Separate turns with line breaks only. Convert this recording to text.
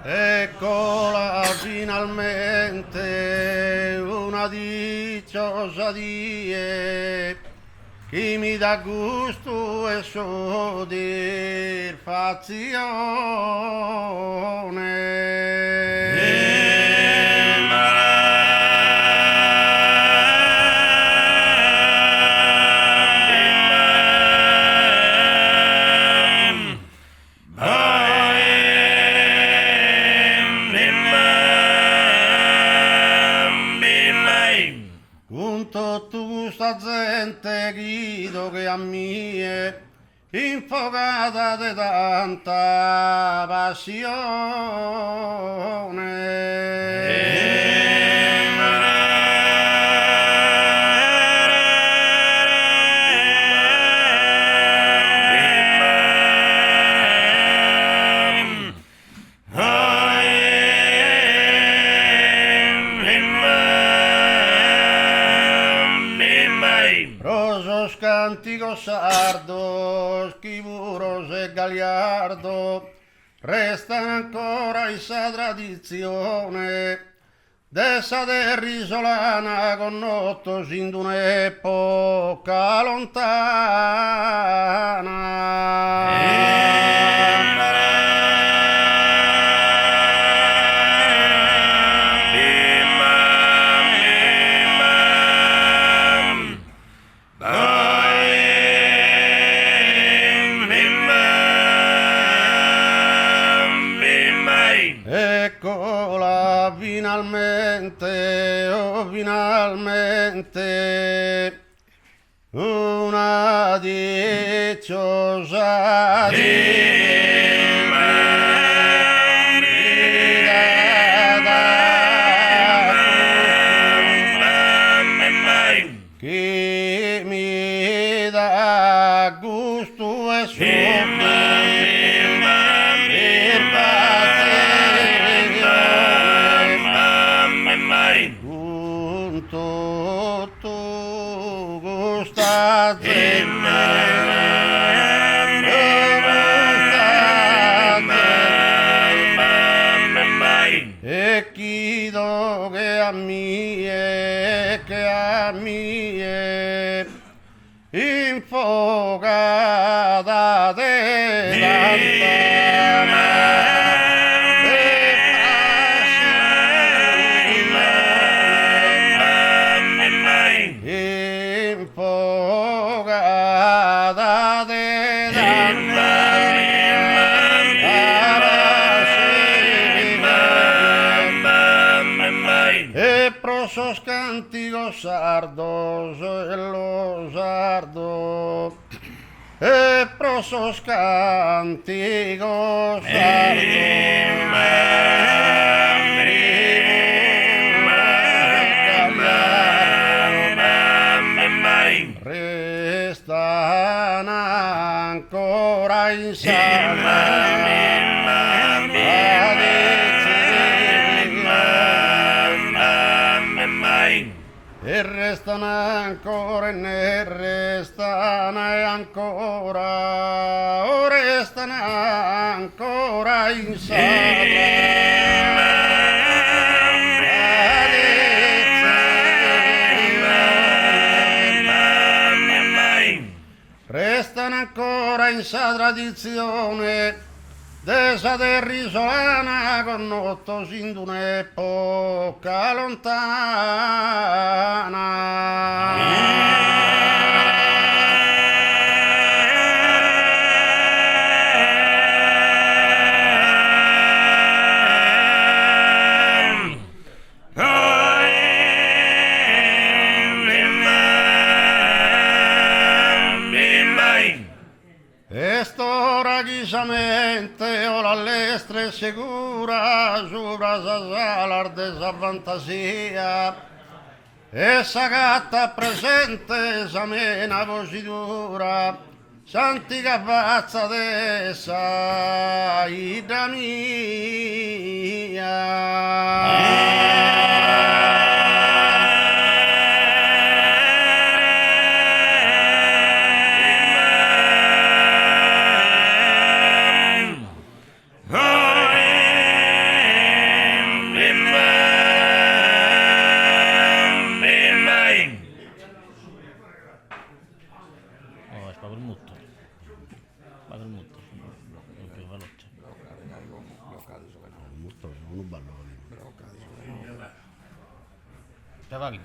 Eccola finalmente una dicciosa die che mi dà gusto e soddisfazione. Con tutta questa gente grido che a mie infogata di tanta passione. Rosos cantico sardo, schivuros e gagliardo, resta ancora essa tradizione dessa terrisolana con notto sin d'un'epoca lontana. Eccola finalmente, oh finalmente, una dicciosa che mi dà gusto e tutto gusta e chiedo che a mie infogata de infogata de e prosos cantigos sardos e lo sardo e prosos cantigos restan ancora in e restano ancora e ne restano ancora, o restano ancora in restano ancora in sa tradizione dessa terrisolana con notto sin d'un'epoca lontana. Esto raguisamente o la lestre segura sopra sa salar de sa fantasia essa gatta presente sa mena vocidura s'antica fazza d'essa ida mia.
Va col mutto. Va col mutto. Più veloce.
Bloccato su
Molto, uno ballo.
bloccato su
Te va chi?